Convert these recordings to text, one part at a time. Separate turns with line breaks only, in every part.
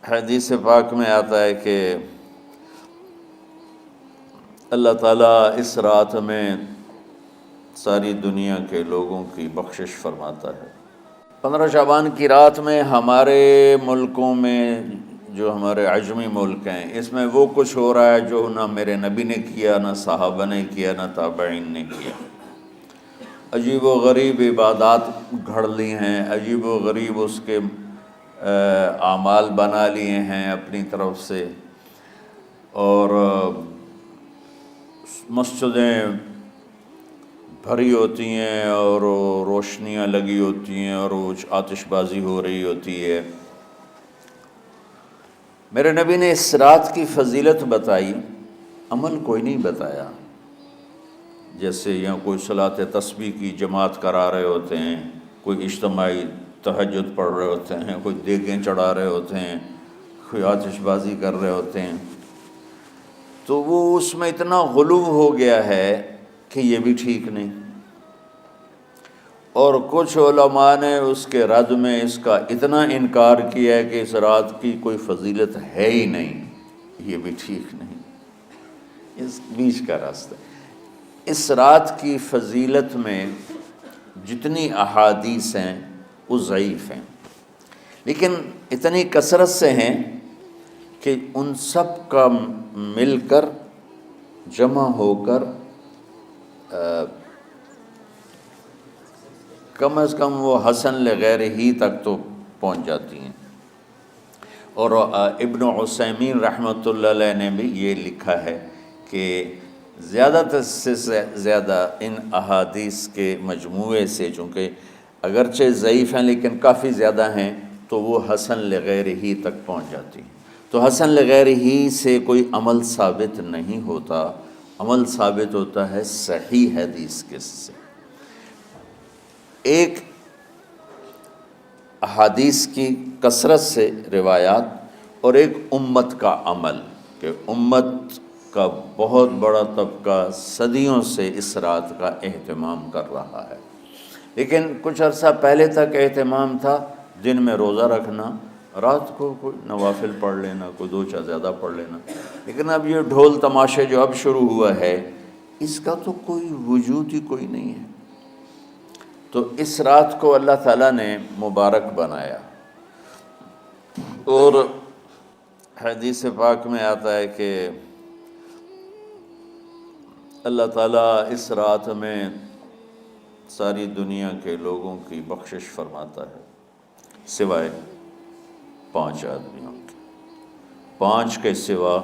حدیث پاک میں آتا ہے کہ اللہ تعالیٰ اس رات میں ساری دنیا کے لوگوں کی بخشش فرماتا ہے۔ 15 شعبان کی رات میں ہمارے ملکوں میں، جو ہمارے عجمی ملک ہیں، اس میں وہ کچھ ہو رہا ہے جو نہ میرے نبی نے کیا، نہ صحابہ نے کیا، نہ تابعین نے کیا۔ عجیب و غریب عبادات گھڑ لی ہیں، عجیب و غریب اس کے اعمال بنا لیے ہیں اپنی طرف سے، اور مسجدیں بھری ہوتی ہیں اور روشنیاں لگی ہوتی ہیں اور آتش بازی ہو رہی ہوتی ہے۔ میرے نبی نے اس رات کی فضیلت بتائی، عمل کوئی نہیں بتایا۔ جیسے یہاں کوئی صلاۃ تسبیح کی جماعت کرا رہے ہوتے ہیں، کوئی اجتماعی تہجد پڑھ رہے ہوتے ہیں، کوئی دیگیں چڑھا رہے ہوتے ہیں، کوئی آتش بازی کر رہے ہوتے ہیں، تو وہ اس میں اتنا غلو ہو گیا ہے کہ یہ بھی ٹھیک نہیں۔ اور کچھ علماء نے اس کے رد میں اس کا اتنا انکار کیا ہے کہ اس رات کی کوئی فضیلت ہے ہی نہیں، یہ بھی ٹھیک نہیں۔ اس بیچ کا راستہ، اس رات کی فضیلت میں جتنی احادیث ہیں وہ ضعیف ہیں، لیکن اتنی کثرت سے ہیں کہ ان سب کا مل کر جمع ہو کر کم از کم وہ حسن لغیر ہی تک تو پہنچ جاتی ہیں۔ اور ابن عثیمین رحمۃ اللہ علیہ نے بھی یہ لکھا ہے کہ زیادہ سے زیادہ ان احادیث کے مجموعے سے، چونکہ اگرچہ ضعیف ہیں لیکن کافی زیادہ ہیں، تو وہ حسن لغیر ہی تک پہنچ جاتی ہیں۔ تو حسن لغیر ہی سے کوئی عمل ثابت نہیں ہوتا، عمل ثابت ہوتا ہے صحیح حدیث کے سے۔ ایک احادیث کی کثرت سے روایات، اور ایک امت کا عمل، کہ امت کا بہت بڑا طبقہ صدیوں سے اس رات کا اہتمام کر رہا ہے۔ لیکن کچھ عرصہ پہلے تک اہتمام تھا دن میں روزہ رکھنا، رات کو کوئی نوافل پڑھ لینا، کوئی دو چار زیادہ پڑھ لینا، لیکن اب یہ ڈھول تماشے جو اب شروع ہوا ہے، اس کا تو کوئی وجود ہی کوئی نہیں ہے۔ تو اس رات کو اللہ تعالیٰ نے مبارک بنایا، اور حدیث پاک میں آتا ہے کہ اللہ تعالیٰ اس رات میں ساری دنیا کے لوگوں کی بخشش فرماتا ہے، سوائے 5 آدمیوں کے۔ 5 کے سوا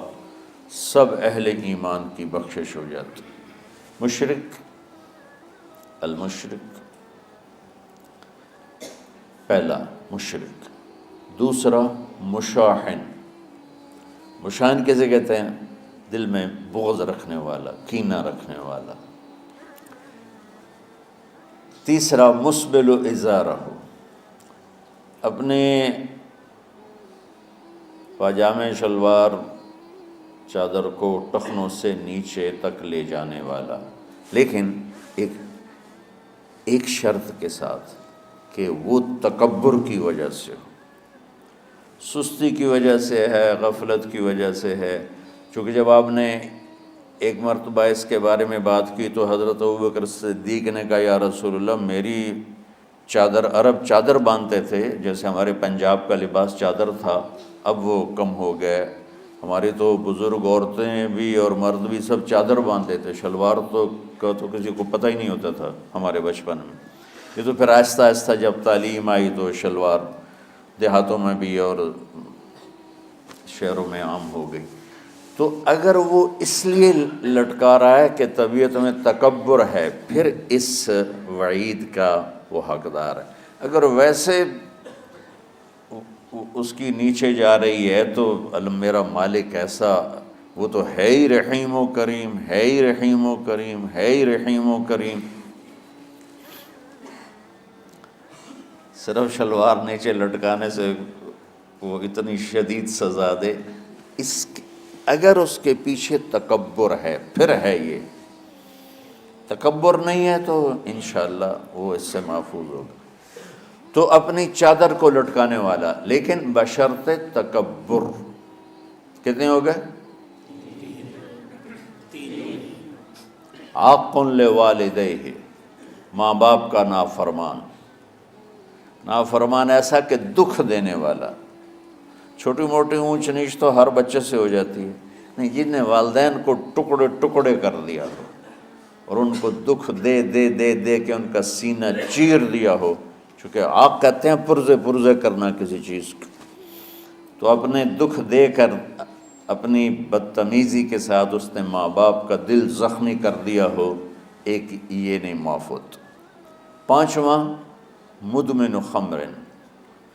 سب اہل ایمان کی بخشش ہو جاتی۔ مشرک، المشرک، پہلا مشرک، دوسرا مشاحن، مشاحن کیسے کہتے ہیں؟ دل میں بغض رکھنے والا، کینہ رکھنے والا۔ تیسرا مسبل ازارہ، اپنے پاجامے شلوار چادر کو ٹخنوں سے نیچے تک لے جانے والا، لیکن ایک شرط کے ساتھ کہ وہ تکبر کی وجہ سے ہو، سستی کی وجہ سے ہے، غفلت کی وجہ سے ہے۔ چونکہ جب آپ نے ایک مرتبہ اس کے بارے میں بات کی تو حضرت ابوبکر صدیق نے کہا، یا رسول اللہ، میری چادر، عرب چادر باندھتے تھے جیسے ہمارے پنجاب کا لباس چادر تھا، اب وہ کم ہو گئے۔ ہماری تو بزرگ عورتیں بھی اور مرد بھی سب چادر باندھتے تھے، شلوار کا تو کسی کو پتہ ہی نہیں ہوتا تھا ہمارے بچپن میں۔ یہ تو پھر آہستہ آہستہ جب تعلیم آئی تو شلوار دیہاتوں میں بھی اور شہروں میں عام ہو گئی۔ تو اگر وہ اس لیے لٹکا رہا ہے کہ طبیعت میں تکبر ہے، پھر اس وعید کا وہ حقدار ہے۔ اگر ویسے اس کی نیچے جا رہی ہے تو میرا مالک ایسا، وہ تو ہے ہی رحیم و کریم، ہے ہی رحیم و کریم، ہے ہی رحیم و کریم، صرف شلوار نیچے لٹکانے سے وہ اتنی شدید سزا دے۔ اگر اس کے پیچھے تکبر ہے، پھر ہے یہ، تکبر نہیں ہے تو انشاءاللہ وہ اس سے محفوظ ہوگا۔ تو اپنی چادر کو لٹکانے والا، لیکن بشرط تکبر۔ کتنے ہو گئے؟ عاق لوالدیہ، ماں باپ کا نافرمان۔ نافرمان ایسا کہ دکھ دینے والا۔ چھوٹی موٹی اونچ نیچ تو ہر بچے سے ہو جاتی ہے، نہیں، جن نے والدین کو ٹکڑے ٹکڑے کر دیا ہو اور ان کو دکھ دے دے دے دے کے ان کا سینہ چیر دیا ہو، چونکہ آپ کہتے ہیں پرزے پرزے کرنا کسی چیز کو، تو اپنے دکھ دے کر اپنی بدتمیزی کے ساتھ اس نے ماں باپ کا دل زخمی کر دیا ہو، ایک یہ نہیں معاف ہوتا۔ پانچواں، مدمن خمر،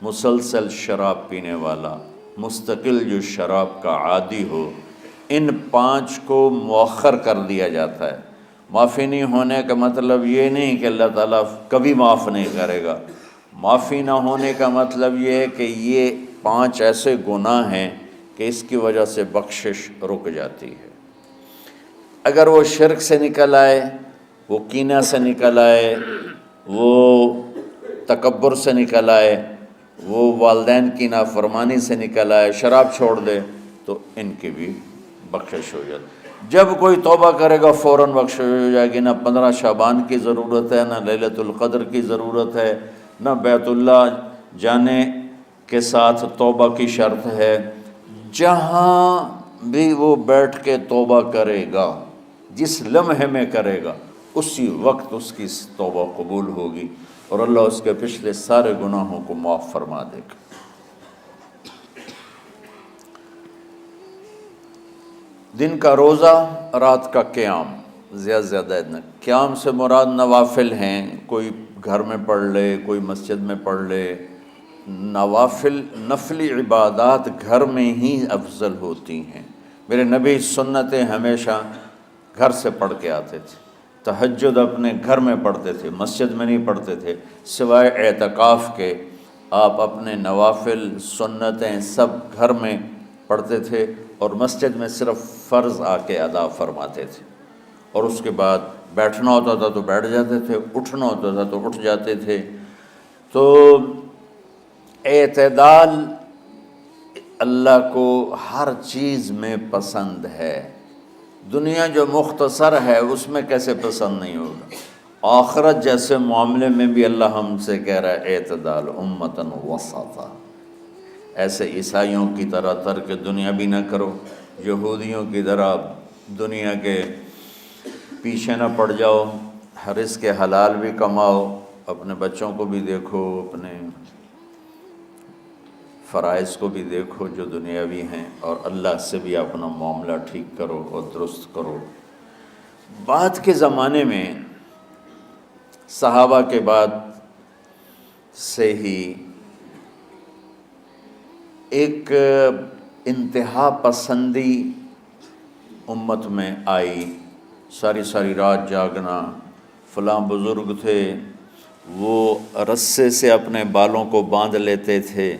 مسلسل شراب پینے والا، مستقل جو شراب کا عادی ہو، ان پانچ کو مؤخر کر دیا جاتا ہے۔ معافی نہیں ہونے کا مطلب یہ نہیں کہ اللہ تعالیٰ کبھی معاف نہیں کرے گا، معافی نہ ہونے کا مطلب یہ ہے کہ یہ پانچ ایسے گناہ ہیں کہ اس کی وجہ سے بخشش رک جاتی ہے۔ اگر وہ شرک سے نکل آئے، وہ کینہ سے نکل آئے، وہ تکبر سے نکل آئے، وہ والدین کی نافرمانی سے نکل آئے، شراب چھوڑ دے، تو ان کی بھی بخشش ہو جاتی۔ جب کوئی توبہ کرے گا فوراً بخشش ہو جائے گی۔ نہ 15 شعبان کی ضرورت ہے، نہ لیلۃ القدر کی ضرورت ہے، نہ بیت اللہ جانے کے ساتھ توبہ کی شرط ہے۔ جہاں بھی وہ بیٹھ کے توبہ کرے گا، جس لمحے میں کرے گا، اسی وقت اس کی توبہ قبول ہوگی اور اللہ اس کے پچھلے سارے گناہوں کو معاف فرما دے گا۔ دن کا روزہ، رات کا قیام، زیادہ زیادہ قیام سے مراد نوافل ہیں، کوئی گھر میں پڑھ لے، کوئی مسجد میں پڑھ لے۔ نوافل، نفلی عبادات گھر میں ہی افضل ہوتی ہیں۔ میرے نبی سنتیں ہمیشہ گھر سے پڑھ کے آتے تھے، تہجد اپنے گھر میں پڑھتے تھے، مسجد میں نہیں پڑھتے تھے، سوائے اعتکاف کے آپ اپنے نوافل سنتیں سب گھر میں پڑھتے تھے، اور مسجد میں صرف فرض آ کے ادا فرماتے تھے، اور اس کے بعد بیٹھنا ہوتا تھا تو بیٹھ جاتے تھے، اٹھنا ہوتا تھا تو اٹھ جاتے تھے۔ تو اعتدال اللہ کو ہر چیز میں پسند ہے۔ دنیا جو مختصر ہے اس میں کیسے پسند نہیں ہوگا؟ آخرت جیسے معاملے میں بھی اللہ ہم سے کہہ رہا ہے اعتدال، امتن وسطا۔ ایسے عیسائیوں کی طرح ترک دنیا بھی نہ کرو، یہودیوں کی طرح دنیا کے پیچھے نہ پڑ جاؤ، رزق حلال بھی کماؤ، اپنے بچوں کو بھی دیکھو، اپنے فرائض کو بھی دیکھو جو دنیاوی ہیں، اور اللہ سے بھی اپنا معاملہ ٹھیک کرو اور درست کرو۔ بعد کے زمانے میں صحابہ کے بعد سے ہی ایک انتہا پسندی امت میں آئی، ساری ساری رات جاگنا۔ فلاں بزرگ تھے، وہ رسے سے اپنے بالوں کو باندھ لیتے تھے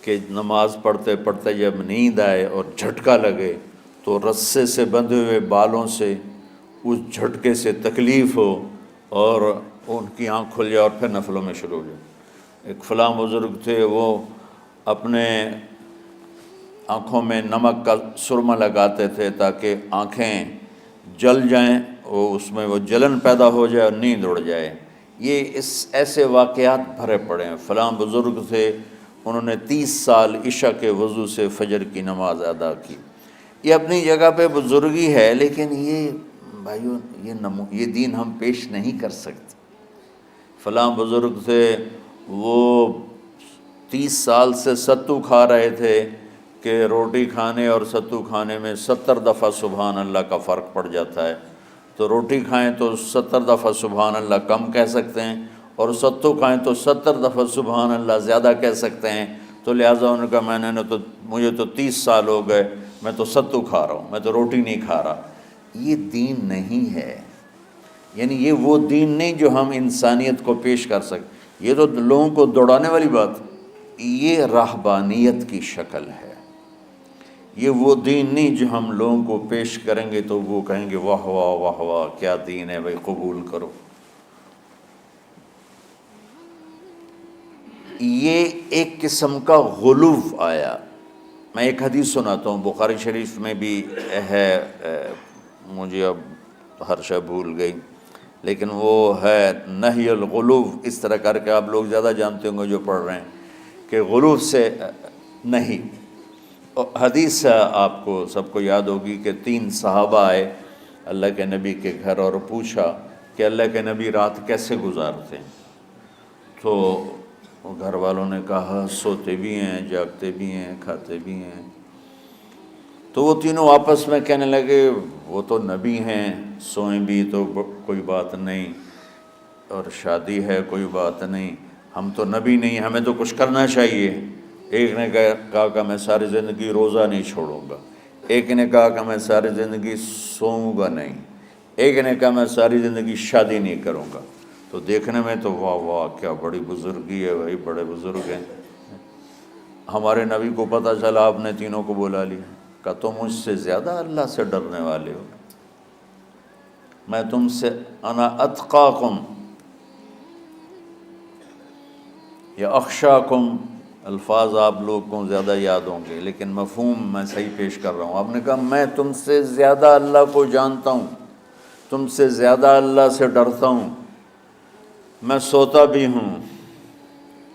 کہ نماز پڑھتے پڑھتے جب نیند آئے اور جھٹکا لگے تو رسے سے بندھے ہوئے بالوں سے اس جھٹکے سے تکلیف ہو اور ان کی آنکھ کھل جائے اور پھر نفلوں میں شروع ہو جائے۔ ایک فلاں بزرگ تھے، وہ اپنے آنکھوں میں نمک کا سرما لگاتے تھے تاکہ آنکھیں جل جائیں، اس میں وہ جلن پیدا ہو جائے اور نیند اڑ جائے۔ یہ ایسے واقعات بھرے پڑے ہیں۔ فلاں بزرگ تھے، انہوں نے 30 سال عشاء کے وضو سے فجر کی نماز ادا کی۔ یہ اپنی جگہ پہ بزرگی ہے، لیکن یہ بھائیوں یہ دین ہم پیش نہیں کر سکتے۔ فلاں بزرگ تھے، وہ 30 سال سے ستو کھا رہے تھے کہ روٹی کھانے اور ستو کھانے میں 70 دفعہ سبحان اللہ کا فرق پڑ جاتا ہے، تو روٹی کھائیں تو 70 دفعہ سبحان اللہ کم کہہ سکتے ہیں، اور ستو کھائیں تو 70 دفعہ سبحان اللہ زیادہ کہہ سکتے ہیں۔ تو لہٰذا ان کا مجھے تو 30 سال ہو گئے، میں تو ستو کھا رہا ہوں، میں تو روٹی نہیں کھا رہا۔ یہ دین نہیں ہے، یعنی یہ وہ دین نہیں جو ہم انسانیت کو پیش کر سکتے۔ یہ تو لوگوں کو دوڑانے والی بات، یہ راہبانیت کی شکل ہے۔ یہ وہ دین نہیں جو ہم لوگوں کو پیش کریں گے تو وہ کہیں گے واہ واہ واہ واہ کیا دین ہے بھائی، قبول کرو۔ یہ ایک قسم کا غلو آیا. میں ایک حدیث سناتا ہوں، بخاری شریف میں بھی ہے، مجھے اب ہر شے بھول گئی، لیکن وہ ہے نہی الغلو. اس طرح کر کے آپ لوگ زیادہ جانتے ہوں گے جو پڑھ رہے ہیں کہ غلو سے نہیں. حدیث آپ کو سب کو یاد ہوگی کہ 3 صحابہ آئے اللہ کے نبی کے گھر اور پوچھا کہ اللہ کے نبی رات کیسے گزارتے ہیں. تو گھر والوں نے کہا سوتے بھی ہیں، جاگتے بھی ہیں، کھاتے بھی ہیں. تو وہ تینوں آپس میں کہنے لگے وہ تو نبی ہیں، سوئیں بھی تو کوئی بات نہیں، اور شادی ہے کوئی بات نہیں، ہم تو نبی نہیں، ہمیں تو کچھ کرنا چاہیے. ایک نے کہا کہ میں ساری زندگی روزہ نہیں چھوڑوں گا، ایک نے کہا کہ میں ساری زندگی سوؤں گا نہیں، ایک نے کہا میں ساری زندگی شادی نہیں کروں گا. تو دیکھنے میں تو واہ واہ کیا بڑی بزرگی ہے بھائی، بڑے بزرگ ہیں. ہمارے نبی کو پتہ چلا آپ نے تینوں کو بلا لیا، کہا تم مجھ سے زیادہ اللہ سے ڈرنے والے ہو. میں تم سے انا اتقاکم یا اخشاکم، الفاظ آپ لوگ کو زیادہ یاد ہوں گے لیکن مفہوم میں صحیح پیش کر رہا ہوں. آپ نے کہا میں تم سے زیادہ اللہ کو جانتا ہوں، تم سے زیادہ اللہ سے ڈرتا ہوں. میں سوتا بھی ہوں،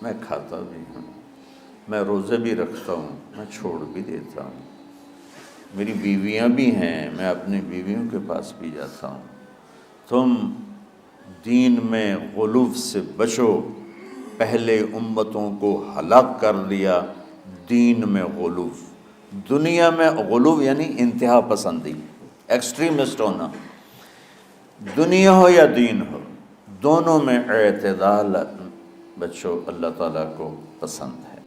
میں کھاتا بھی ہوں، میں روزے بھی رکھتا ہوں، میں چھوڑ بھی دیتا ہوں. میری بیویاں بھی ہیں، میں اپنی بیویوں کے پاس بھی جاتا ہوں. تم دین میں غلو سے بچو، پہلے امتوں کو ہلاک کر دیا دین میں غلو. دنیا میں غلو یعنی انتہا پسندی، ایکسٹریمسٹ ہونا. دنیا ہو یا دین ہو، دونوں میں اعتدال بچو، اللہ تعالیٰ کو پسند ہے.